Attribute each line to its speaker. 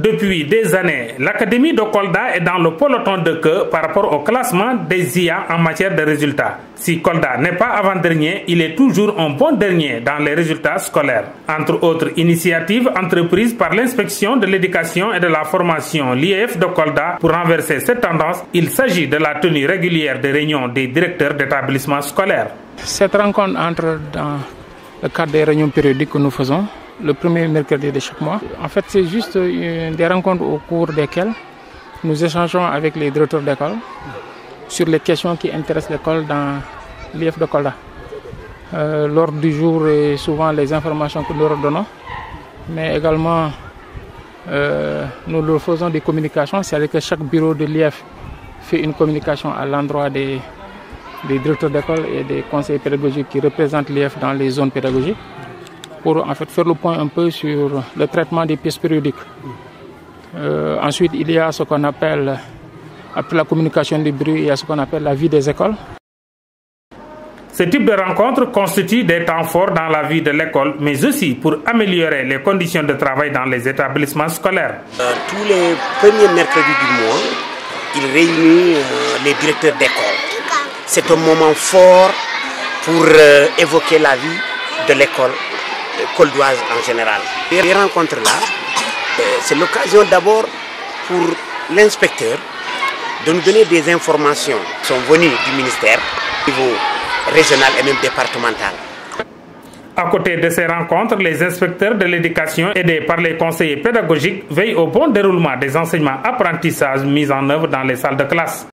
Speaker 1: Depuis des années, l'Académie de Kolda est dans le peloton de queue par rapport au classement des IA en matière de résultats. Si Kolda n'est pas avant-dernier, il est toujours un bon dernier dans les résultats scolaires. Entre autres initiatives entreprises par l'inspection de l'éducation et de la formation, l'IEF de Kolda, pour renverser cette tendance, il s'agit de la tenue régulière des réunions des directeurs d'établissements scolaires.
Speaker 2: Cette rencontre entre dans le cadre des réunions périodiques que nous faisons le premier mercredi de chaque mois. En fait, c'est juste des rencontres au cours desquelles nous échangeons avec les directeurs d'école sur les questions qui intéressent l'école dans l'IEF de Kolda. L'ordre du jour est souvent les informations que nous leur donnons, mais également nous leur faisons des communications, c'est-à-dire que chaque bureau de l'IEF fait une communication à l'endroit des directeurs d'école et des conseillers pédagogiques qui représentent l'IEF dans les zones pédagogiques, pour en fait faire le point un peu sur le traitement des pièces périodiques. Ensuite, il y a ce qu'on appelle, après la communication du bureau, il y a ce qu'on appelle la vie des écoles.
Speaker 1: Ce type de rencontre constitue des temps forts dans la vie de l'école, mais aussi pour améliorer les conditions de travail dans les établissements scolaires.
Speaker 3: Tous les premiers mercredis du mois, il réunit les directeurs d'école. C'est un moment fort pour évoquer la vie de l'école coldoise en général. Les rencontres-là, c'est l'occasion d'abord pour l'inspecteur de nous donner des informations qui sont venues du ministère au niveau régional et même départemental.
Speaker 1: À côté de ces rencontres, les inspecteurs de l'éducation aidés par les conseillers pédagogiques veillent au bon déroulement des enseignements apprentissages mis en œuvre dans les salles de classe.